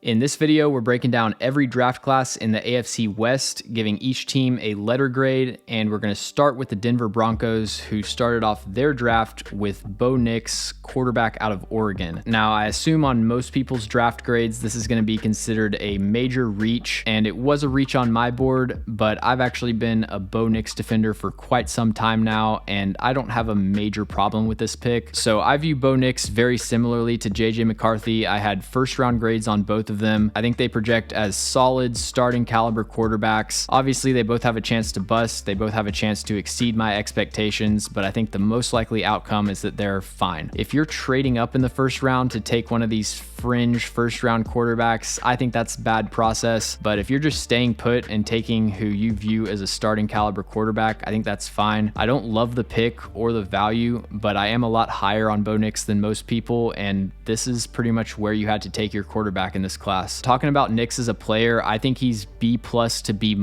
In this video, we're breaking down every draft class in the AFC West, giving each team a letter grade, and we're going to start with the Denver Broncos, who started off their draft with Bo Nix, quarterback out of Oregon. Now, I assume on most people's draft grades, this is going to be considered a major reach, and it was a reach on my board, but I've actually been a Bo Nix defender for quite some time now, and I don't have a major problem with this pick. So I view Bo Nix very similarly to JJ McCarthy. I had first round grades on both of them. I think they project as solid starting caliber quarterbacks. Obviously, they both have a chance to bust. They both have a chance to exceed my expectations, but I think the most likely outcome is that they're fine. If you're trading up in the first round to take one of these fringe first round quarterbacks, I think that's bad process. But if you're just staying put and taking who you view as a starting caliber quarterback, I think that's fine. I don't love the pick or the value, but I am a lot higher on Bo Nix than most people, and this is pretty much where you had to take your quarterback in this class. Talking about Nix as a player, I think he's B+ to B-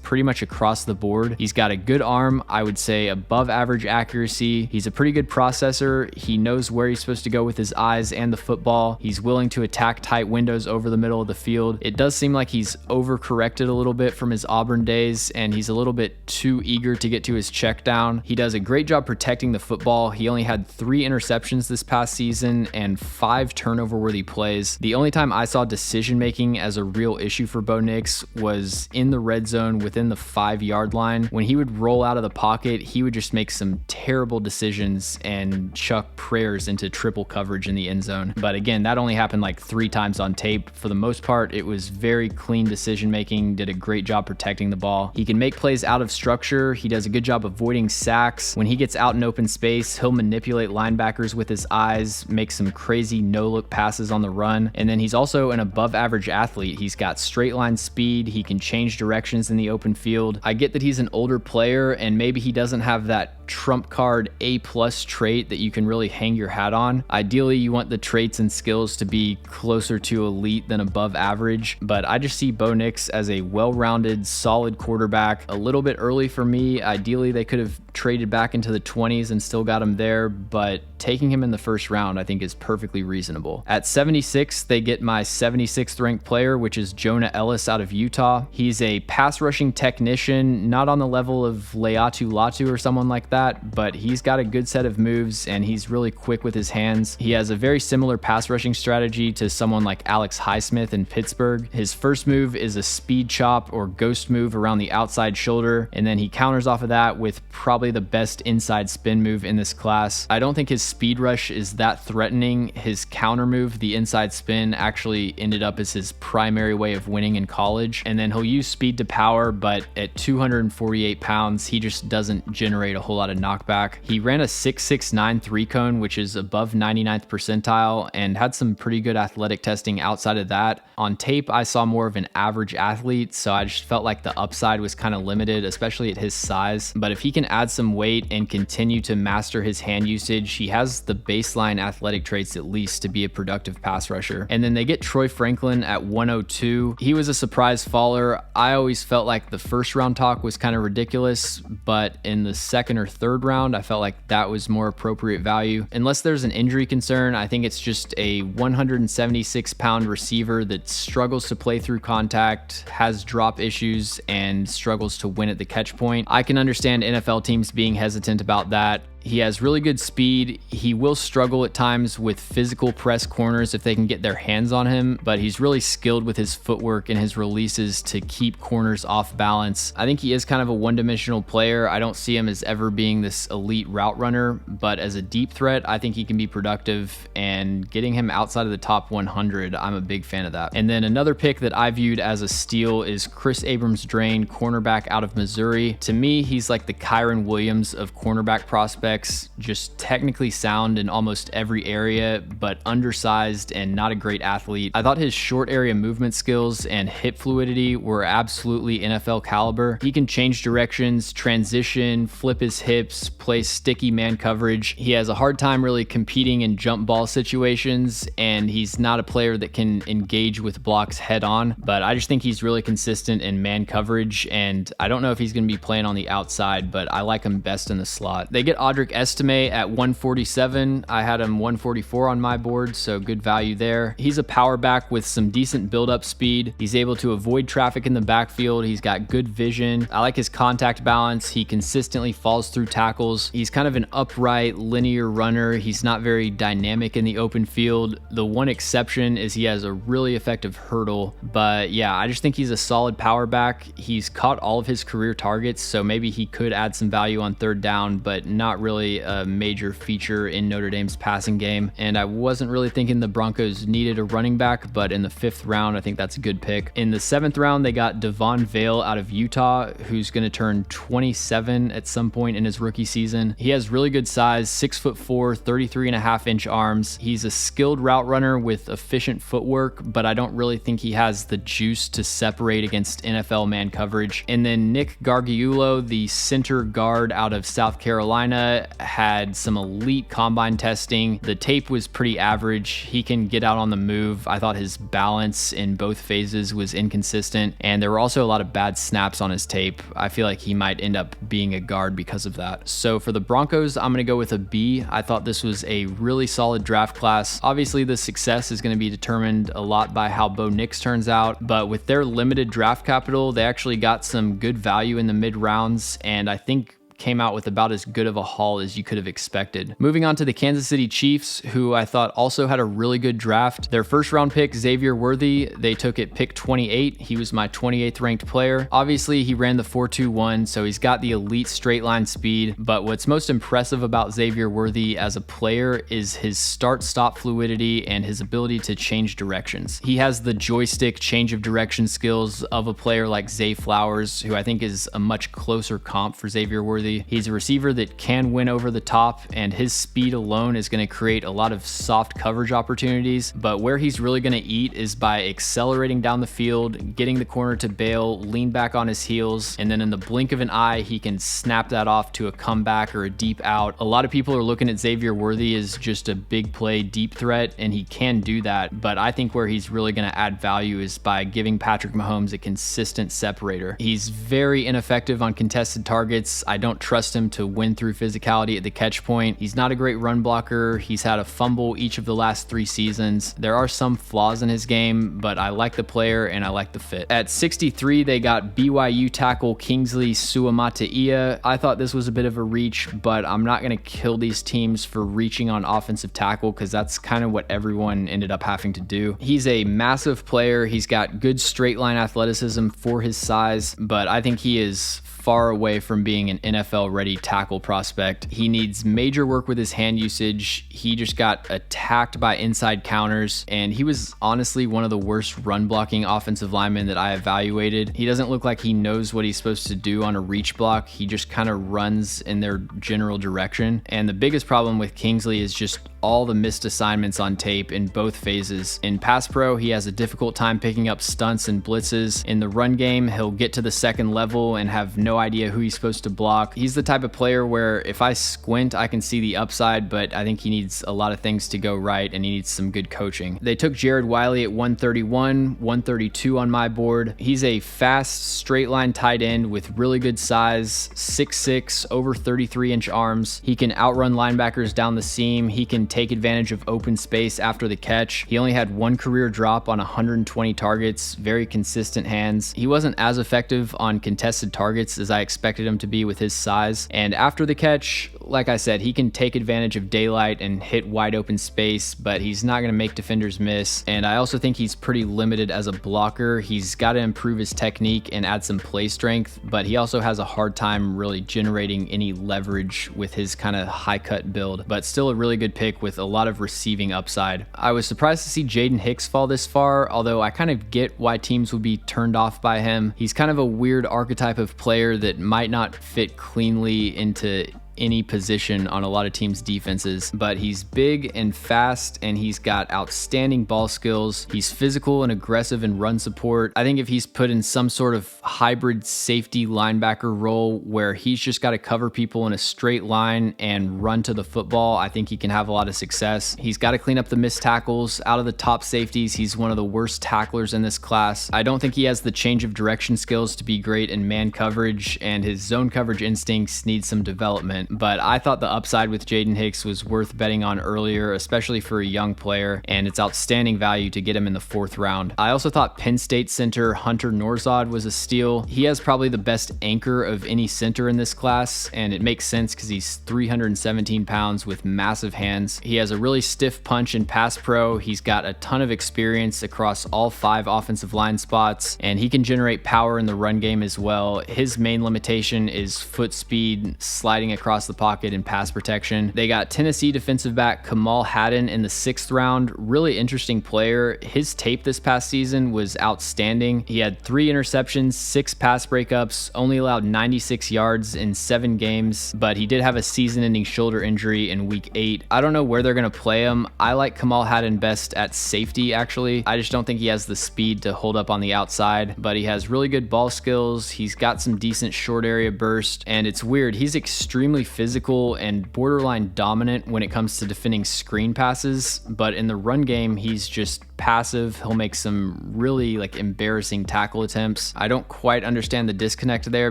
pretty much across the board. He's got a good arm, I would say above average accuracy. He's a pretty good processor. He knows where he's supposed to go with his eyes and the football. He's willing to attack tight windows over the middle of the field. It does seem like he's overcorrected a little bit from his Auburn days, and he's a little bit too eager to get to his check down. He does a great job protecting the football. He only had 3 interceptions this past season and 5 turnover-worthy plays. The only time I saw decision-making as a real issue for Bo Nix was in the red zone within the 5-yard line. When he would roll out of the pocket, he would just make some terrible decisions and chuck prayers into triple coverage in the end zone. But again, that only happened like 3 times on tape. For the most part, it was very clean decision-making, did a great job protecting the ball. He can make plays out of structure. He does a good job avoiding sacks. When he gets out in open space, he'll manipulate linebackers with his eyes, make some crazy no-look passes on the run. And then he's also an above average athlete. He's got straight line speed. He can change directions in the open field. I get that he's an older player and maybe he doesn't have that trump card A+ trait that you can really hang your hat on. Ideally, you want the traits and skills to be closer to elite than above average, but I just see Bo Nix as a well-rounded, solid quarterback. A little bit early for me. Ideally, they could have traded back into the 20s and still got him there, but taking him in the first round I think is perfectly reasonable. At 76, they get my 76th ranked player, which is Jonah Ellis out of Utah. He's a pass rushing technician, not on the level of Leatu Latu or someone like that, but he's got a good set of moves and he's really quick with his hands. He has a very similar pass rushing strategy to someone like Alex Highsmith in Pittsburgh. His first move is a speed chop or ghost move around the outside shoulder, and then he counters off of that with probably the best inside spin move in this class. I don't think his speed rush is that threatening. His counter move, the inside spin, actually ended up as his primary way of winning in college. And then he'll use speed to power, but at 248 pounds, he just doesn't generate a whole lot of knockback. He ran a 6.69 3-cone, which is above 99th percentile, and had some pretty good athletic testing outside of that. On tape, I saw more of an average athlete, so I just felt like the upside was kind of limited, especially at his size. But if he can add some weight and continue to master his hand usage, he has the baseline athletic traits at least to be a productive pass rusher. And then they get Troy Franklin at 102. He was a surprise faller. I always felt like the first round talk was kind of ridiculous, but in the second or third round, I felt like that was more appropriate value. Unless there's an injury concern, I think it's just a 176-pound receiver that struggles to play through contact, has drop issues, and struggles to win at the catch point. I can understand NFL teams being hesitant about that. He has really good speed. He will struggle at times with physical press corners if they can get their hands on him, but he's really skilled with his footwork and his releases to keep corners off balance. I think he is kind of a one-dimensional player. I don't see him as ever being this elite route runner, but as a deep threat, I think he can be productive, and getting him outside of the top 100, I'm a big fan of that. And then another pick that I viewed as a steal is Chris Abrams-Draine, cornerback out of Missouri. To me, he's like the Kyron Williams of cornerback prospects. Just technically sound in almost every area, but undersized and not a great athlete. I thought his short area movement skills and hip fluidity were absolutely NFL caliber. He can change directions, transition, flip his hips, play sticky man coverage. He has a hard time really competing in jump ball situations, and he's not a player that can engage with blocks head on, but I just think he's really consistent in man coverage, and I don't know if he's going to be playing on the outside, but I like him best in the slot. They get Audrey Audric Estime at 147. I had him 144 on my board, so good value there. He's a power back with some decent build-up speed. He's able to avoid traffic in the backfield. He's got good vision. I like his contact balance. He consistently falls through tackles. He's kind of an upright, linear runner. He's not very dynamic in the open field. The one exception is he has a really effective hurdle, but yeah, I just think he's a solid power back. He's caught all of his career targets, so maybe he could add some value on third down, but not really a major feature in Notre Dame's passing game. And I wasn't really thinking the Broncos needed a running back, but in the 5th round, I think that's a good pick. In the 7th round, they got Devon Vale out of Utah, who's going to turn 27 at some point in his rookie season. He has really good size, 6'4", 33.5-inch arms. He's a skilled route runner with efficient footwork, but I don't really think he has the juice to separate against NFL man coverage. And then Nick Gargiulo, the center guard out of South Carolina, had some elite combine testing. The tape was pretty average. He can get out on the move. I thought his balance in both phases was inconsistent, and there were also a lot of bad snaps on his tape. I feel like he might end up being a guard because of that. So for the Broncos, I'm going to go with a B. I thought this was a really solid draft class. Obviously, the success is going to be determined a lot by how Bo Nix turns out, but with their limited draft capital, they actually got some good value in the mid rounds, and I think came out with about as good of a haul as you could have expected. Moving on to the Kansas City Chiefs, who I thought also had a really good draft. Their 1st round pick, Xavier Worthy, they took at pick 28. He was my 28th ranked player. Obviously, he ran the 4.21, so he's got the elite straight line speed, but what's most impressive about Xavier Worthy as a player is his start-stop fluidity and his ability to change directions. He has the joystick change of direction skills of a player like Zay Flowers, who I think is a much closer comp for Xavier Worthy. He's a receiver that can win over the top, and his speed alone is going to create a lot of soft coverage opportunities, but where he's really going to eat is by accelerating down the field, getting the corner to bail, lean back on his heels, and then in the blink of an eye, he can snap that off to a comeback or a deep out. A lot of people are looking at Xavier Worthy as just a big play deep threat, and he can do that, but I think where he's really going to add value is by giving Patrick Mahomes a consistent separator. He's very ineffective on contested targets. I don't trust him to win through physicality at the catch point. He's not a great run blocker. He's had a fumble each of the last 3 seasons. There are some flaws in his game, but I like the player and I like the fit. At 63, they got BYU tackle Kingsley Suamataia. I thought this was a bit of a reach, but I'm not going to kill these teams for reaching on offensive tackle because that's kind of what everyone ended up having to do. He's a massive player. He's got good straight line athleticism for his size, but I think he is far away from being an NFL-ready tackle prospect. He needs major work with his hand usage. He just got attacked by inside counters, and he was honestly one of the worst run-blocking offensive linemen that I evaluated. He doesn't look like he knows what he's supposed to do on a reach block. He just kind of runs in their general direction, and the biggest problem with Kingsley is just all the missed assignments on tape in both phases. In pass pro, he has a difficult time picking up stunts and blitzes. In the run game, he'll get to the second level and have no idea who he's supposed to block. He's the type of player where if I squint, I can see the upside, but I think he needs a lot of things to go right and he needs some good coaching. They took Jared Wiley at 131, 132 on my board. He's a fast, straight line tight end with really good size, 6'6", over 33-inch arms. He can outrun linebackers down the seam. He can take advantage of open space after the catch. He only had 1 career drop on 120 targets, very consistent hands. He wasn't as effective on contested targets as I expected him to be with his size. And after the catch, like I said, he can take advantage of daylight and hit wide open space, but he's not going to make defenders miss. And I also think he's pretty limited as a blocker. He's got to improve his technique and add some play strength, but he also has a hard time really generating any leverage with his kind of high cut build, but still a really good pick with a lot of receiving upside. I was surprised to see Jaden Hicks fall this far, although I kind of get why teams would be turned off by him. He's kind of a weird archetype of player that might not fit cleanly into any position on a lot of teams' defenses, but he's big and fast and he's got outstanding ball skills. He's physical and aggressive in run support. I think if he's put in some sort of hybrid safety linebacker role where he's just got to cover people in a straight line and run to the football, I think he can have a lot of success. He's got to clean up the missed tackles. Out of the top safeties, he's one of the worst tacklers in this class. I don't think he has the change of direction skills to be great in man coverage, and his zone coverage instincts need some development. but I thought the upside with Jaden Hicks was worth betting on earlier, especially for a young player, and it's outstanding value to get him in the 4th round. I also thought Penn State center Hunter Norzad was a steal. He has probably the best anchor of any center in this class, and it makes sense because he's 317 pounds with massive hands. He has a really stiff punch in pass pro. He's got a ton of experience across all 5 offensive line spots, and he can generate power in the run game as well. His main limitation is foot speed, sliding across the pocket, and pass protection. They got Tennessee defensive back Kamal Haddon in the 6th round. Really interesting player. His tape this past season was outstanding. He had 3 interceptions, 6 pass breakups, only allowed 96 yards in 7 games, but he did have a season-ending shoulder injury in week 8. I don't know where they're going to play him. I like Kamal Haddon best at safety, actually. I just don't think he has the speed to hold up on the outside, but he has really good ball skills. He's got some decent short area burst, and it's weird. He's extremely physical and borderline dominant when it comes to defending screen passes, but in the run game, he's just passive. He'll make some really embarrassing tackle attempts. I don't quite understand the disconnect there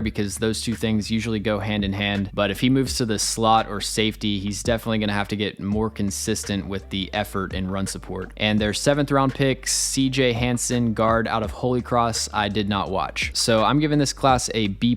because those two things usually go hand in hand, but if he moves to the slot or safety, he's definitely going to have to get more consistent with the effort and run support. And their 7th round pick, CJ Hansen, guard out of Holy Cross, I did not watch. So I'm giving this class a B+.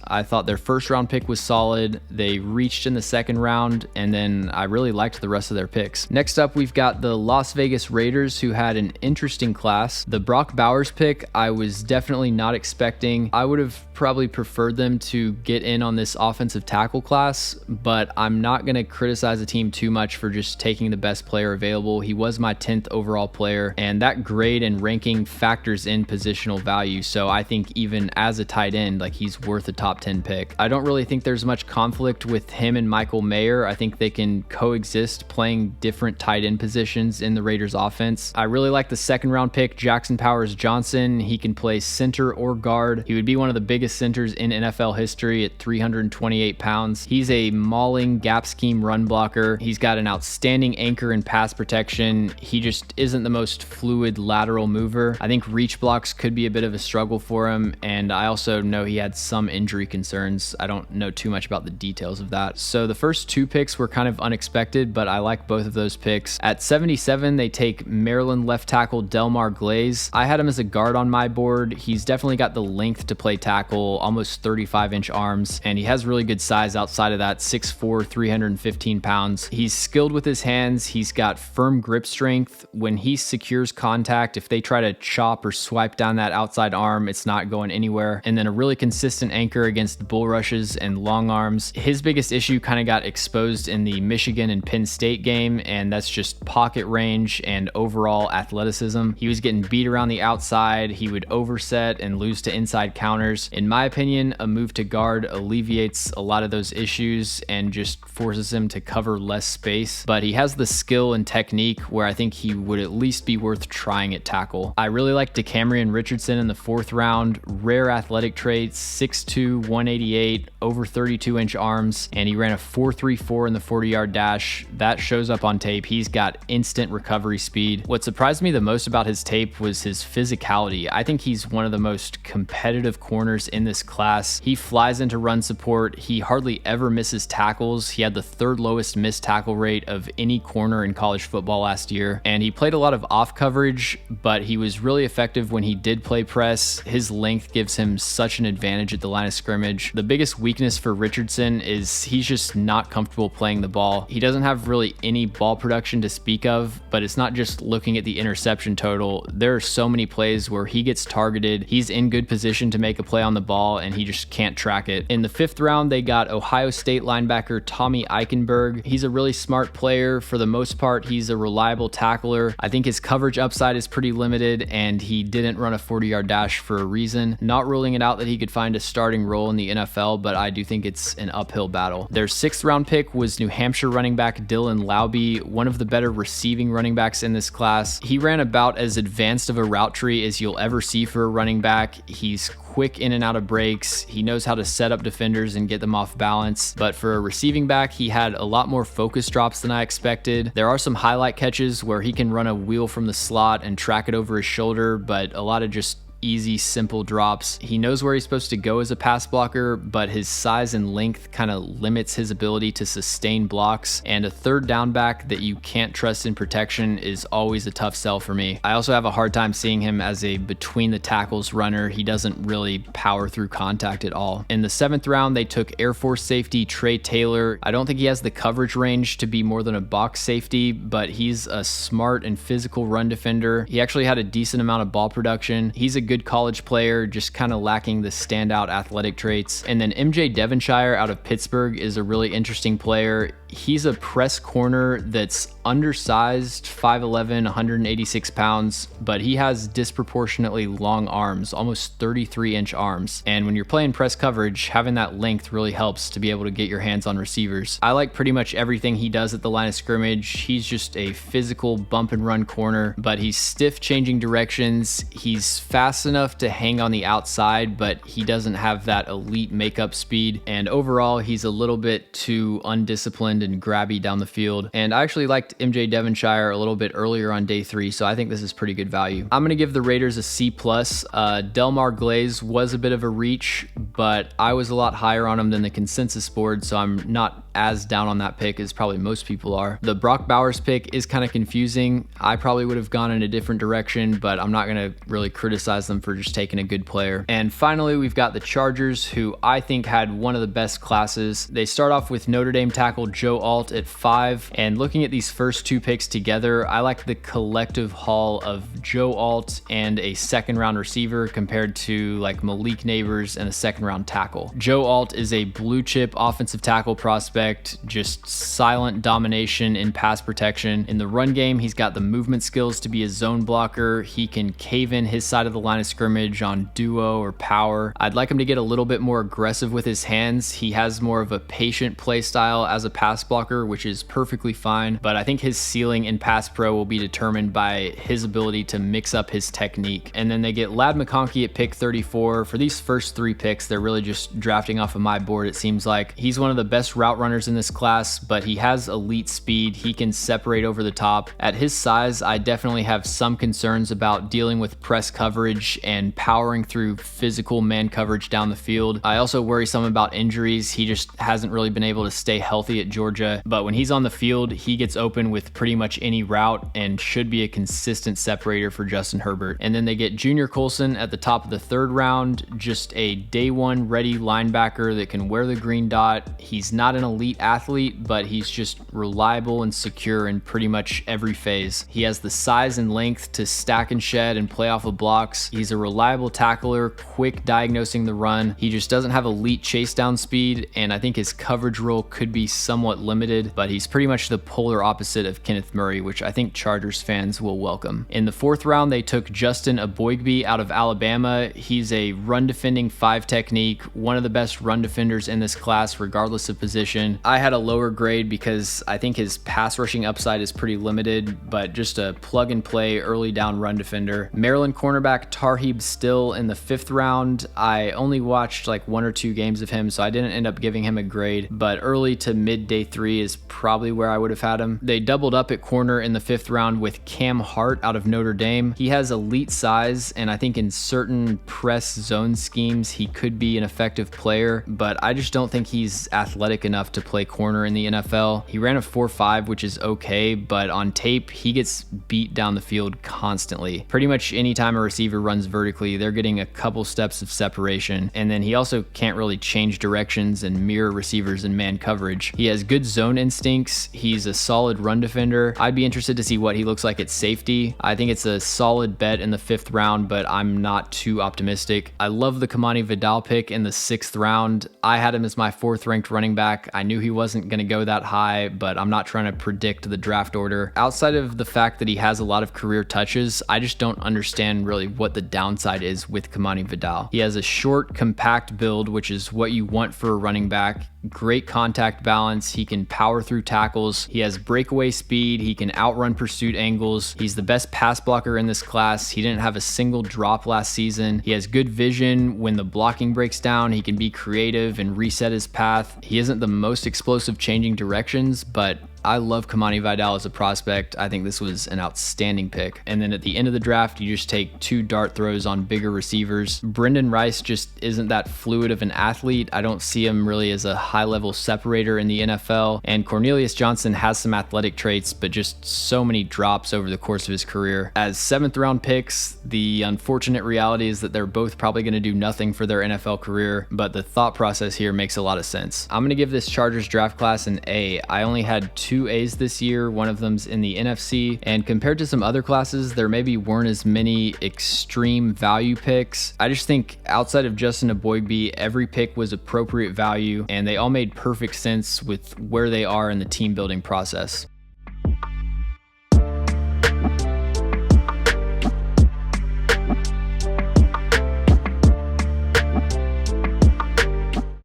I thought their 1st round pick was solid. They reached in the 2nd round, and then I really liked the rest of their picks. Next up, we've got the Las Vegas Raiders, who had an interesting class. The Brock Bowers pick, I was definitely not expecting. I would have probably preferred them to get in on this offensive tackle class, but I'm not going to criticize the team too much for just taking the best player available. He was my 10th overall player, and that grade and ranking factors in positional value. So I think even as a tight end, he's worth a top 10 pick. I don't really think there's much conflict with him and Michael Mayer. I think they can coexist playing different tight end positions in the Raiders offense. I really like the 2nd round pick, Jackson Powers Johnson. He can play center or guard. He would be one of the biggest centers in NFL history at 328 pounds. He's a mauling gap scheme run blocker. He's got an outstanding anchor and pass protection. He just isn't the most fluid lateral mover. I think reach blocks could be a bit of a struggle for him, and I also know he had some injury concerns. I don't know too much about the details of that. So the first 2 picks were kind of unexpected, but I like both of those picks. At 77, they take Maryland left tackle Delmar Glaze. I had him as a guard on my board. He's definitely got the length to play tackle, almost 35-inch arms, and he has really good size outside of that, 6'4", 315 pounds. He's skilled with his hands. He's got firm grip strength. When he secures contact, if they try to chop or swipe down that outside arm, it's not going anywhere. And then a really consistent anchor against bull rushes and long arms. His biggest issue kind of got exposed in the Michigan and Penn State game, and that's just pocket range and overall athleticism. He was getting beat around the outside. He would overset and lose to inside counters. In my opinion, a move to guard alleviates a lot of those issues and just forces him to cover less space, but he has the skill and technique where I think he would at least be worth trying at tackle. I really like DeCamerion Richardson in the 4th round. Rare athletic traits, 6'2", 188, over 32-inch arms, and he ran a 4.34 in the 40-yard dash. That shows up on tape. He's got instant recovery speed. What surprised me the most about his tape was his physicality. I think he's one of the most competitive corners in this class. He flies into run support. He hardly ever misses tackles. He had the 3rd lowest missed tackle rate of any corner in college football last year, and he played a lot of off coverage, but he was really effective when he did play press. His length gives him such an advantage at the line of scrimmage. The biggest weakness for Richardson is he's just not comfortable playing the ball. He doesn't have really any ball production to speak of, but it's not just looking at the interception total. There are so many plays where he gets targeted, he's in good position to make a play on the ball, and he just can't track it. In the 5th round, they got Ohio State linebacker Tommy Eichenberg. He's a really smart player. For the most part, he's a reliable tackler. I think his coverage upside is pretty limited, and he didn't run a 40-yard dash for a reason. Not ruling it out that he could find a starting role in the NFL, but I do think it's an uphill battle. Their 6th round pick was New Hampshire running back Dylan Laube, one of the better receiving running backs in this class. He ran about as advanced of a route tree as you'll ever see for a running back. He's quick in and out of breaks. He knows how to set up defenders and get them off balance. But for a receiving back, he had a lot more focus drops than I expected. There are some highlight catches where he can run a wheel from the slot and track it over his shoulder, but a lot of just easy, simple drops. He knows where he's supposed to go as a pass blocker, but his size and length kind of limits his ability to sustain blocks, and a third down back that you can't trust in protection is always a tough sell for me. I also have a hard time seeing him as a between the tackles runner. He doesn't really power through contact at all. In the 7th round, they took Air Force safety Trey Taylor. I don't think he has the coverage range to be more than a box safety, but he's a smart and physical run defender. He actually had a decent amount of ball production. He's a good college player, just kind of lacking the standout athletic traits. And then MJ Devonshire out of Pittsburgh is a really interesting player. He's a press corner that's undersized, 5'11", 186 pounds, but he has disproportionately long arms, almost 33-inch arms. And when you're playing press coverage, having that length really helps to be able to get your hands on receivers. I like pretty much everything he does at the line of scrimmage. He's just a physical bump and run corner, but he's stiff changing directions. He's fast enough to hang on the outside, but he doesn't have that elite makeup speed. And overall, he's a little bit too undisciplined and grabby down the field. And I actually liked MJ Devonshire a little bit earlier on day 3, so I think this is pretty good value. I'm going to give the Raiders a C+. Delmar Glaze was a bit of a reach, but I was a lot higher on him than the consensus board, so I'm not as down on that pick as probably most people are. The Brock Bowers pick is kind of confusing. I probably would have gone in a different direction, but I'm not going to really criticize them for just taking a good player. And finally, we've got the Chargers, who I think had one of the best classes. They start off with Notre Dame tackle Joe Alt at 5, and looking at these first 2 picks together, I like the collective haul of Joe Alt and a 2nd round receiver compared to like Malik Neighbors and a 2nd round tackle. Joe Alt is a blue chip offensive tackle prospect, just silent domination in pass protection. In the run game, he's got the movement skills to be a zone blocker. He can cave in his side of the line of scrimmage on duo or power. I'd like him to get a little bit more aggressive with his hands. He has more of a patient play style as a pass blocker, which is perfectly fine, but I think his ceiling in pass pro will be determined by his ability to mix up his technique. And then they get Ladd McConkey at pick 34. For these first 3 picks, they're really just drafting off of my board, it seems like. He's one of the best route runners in this class, but he has elite speed. He can separate over the top. At his size, I definitely have some concerns about dealing with press coverage and powering through physical man coverage down the field. I also worry some about injuries. He just hasn't really been able to stay healthy at Georgia, but when he's on the field, he gets open with pretty much any route and should be a consistent separator for Justin Herbert. And then they get Junior Colson at the top of the 3rd round, just a day 1 ready linebacker that can wear the green dot. He's not an elite athlete, but he's just reliable and secure in pretty much every phase. He has the size and length to stack and shed and play off of blocks. He's a reliable tackler, quick diagnosing the run. He just doesn't have elite chase down speed, and I think his coverage role could be somewhat limited, but he's pretty much the polar opposite of Kenneth Murray, which I think Chargers fans will welcome. In the 4th round, they took Justin Aboigbe out of Alabama. He's a run defending 5 technique, one of the best run defenders in this class regardless of position. I had a lower grade because I think his pass rushing upside is pretty limited, but just a plug and play early down run defender. Maryland cornerback Tarheeb Still in the 5th round. I only watched like 1 or 2 games of him, so I didn't end up giving him a grade, but early to mid day 3 is probably where I would have had him. They doubled up at corner in the 5th round with Cam Hart out of Notre Dame. He has elite size, and I think in certain press zone schemes, he could be an effective player, but I just don't think he's athletic enough to play corner in the NFL. He ran a 4.5, which is okay, but on tape, he gets beat down the field constantly. Pretty much anytime a receiver runs vertically, they're getting a couple steps of separation, and then he also can't really change directions and mirror receivers in man coverage. He has good zone instincts. He's a solid run defender. I'd be interested to see what he looks like at safety. I think it's a solid bet in the 5th round, but I'm not too optimistic. I love the Kamani Vidal pick in the 6th round. I had him as my 4th ranked running back. I knew he wasn't going to go that high, but I'm not trying to predict the draft order. Outside of the fact that he has a lot of career touches, I just don't understand really what the downside is with Kamani Vidal. He has a short, compact build, which is what you want for a running back. Great contact balance. He can power through tackles. He has breakaway speed. He can outrun pursuit angles. He's the best pass blocker in this class. He didn't have a single drop last season. He has good vision. When the blocking breaks down, he can be creative and reset his path. He isn't the most explosive changing directions, but I love Kamani Vidal as a prospect. I think this was an outstanding pick. And then at the end of the draft, you just take 2 dart throws on bigger receivers. Brendan Rice just isn't that fluid of an athlete. I don't see him really as a high-level separator in the NFL. And Cornelius Johnson has some athletic traits, but just so many drops over the course of his career. As 7th round picks, the unfortunate reality is that they're both probably going to do nothing for their NFL career, but the thought process here makes a lot of sense. I'm going to give this Chargers draft class an A. I only had 2 A's this year. One of them's in the NFC, and compared to some other classes, there maybe weren't as many extreme value picks. I just think outside of Justin Aboigbe, every pick was appropriate value, and they all made perfect sense with where they are in the team building process.